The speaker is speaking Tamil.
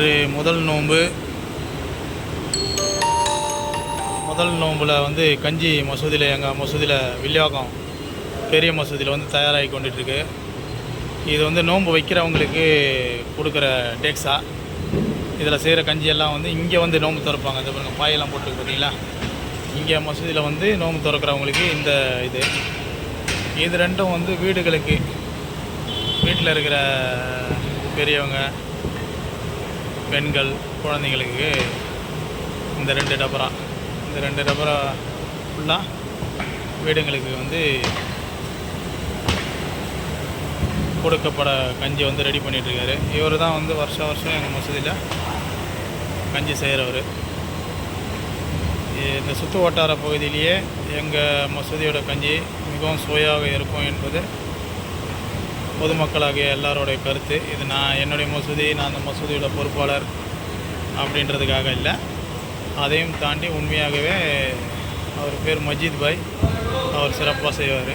இன்று முதல் நோம்பில் வந்து கஞ்சி மசூதியில் எங்கள் மசூதியில் வில்லிவாக்கம் பெரிய மசூதியில் வந்து தயாராகி கொண்டுட்டுருக்கு. இது வந்து நோன்பு வைக்கிறவங்களுக்கு கொடுக்குற டேக்ஸா. இதில் செய்கிற கஞ்சியெல்லாம் வந்து இங்கே வந்து நோன்பு திறப்பாங்க. இந்த பாருங்கள், பாயெல்லாம் போட்டு பார்த்தீங்களா, இங்கே மசூதியில் வந்து நோன்பு திறக்கிறவங்களுக்கு இந்த இது ரெண்டும் வந்து வீட்டில் இருக்கிற பெரியவங்க, பெண்கள், குழந்தைங்களுக்கு இந்த ரெண்டு டபரா ஃபுல்லாக வீடுங்களுக்கு வந்து கொடுக்கப்பட கஞ்சி வந்து ரெடி பண்ணிகிட்ருக்காரு. இவர் தான் வந்து வருஷம் எங்கள் மசூதியில் கஞ்சி செய்கிறவர். இந்த சுற்று வட்டார பகுதியிலேயே எங்கள் மசூதியோட கஞ்சி மிகவும் சுவையாக இருக்கும் என்பது பொதுமக்களாகிய எல்லாரோடைய கருத்து. இது என்னுடைய மசூதி, நான் அந்த மசூதியோட பொறுப்பாளர் அப்படின்றதுக்காக இல்லை, அதையும் தாண்டி உண்மையாகவே அவர் பேர் மஜீத் பாய், அவர் சிறப்பாக செய்வார்.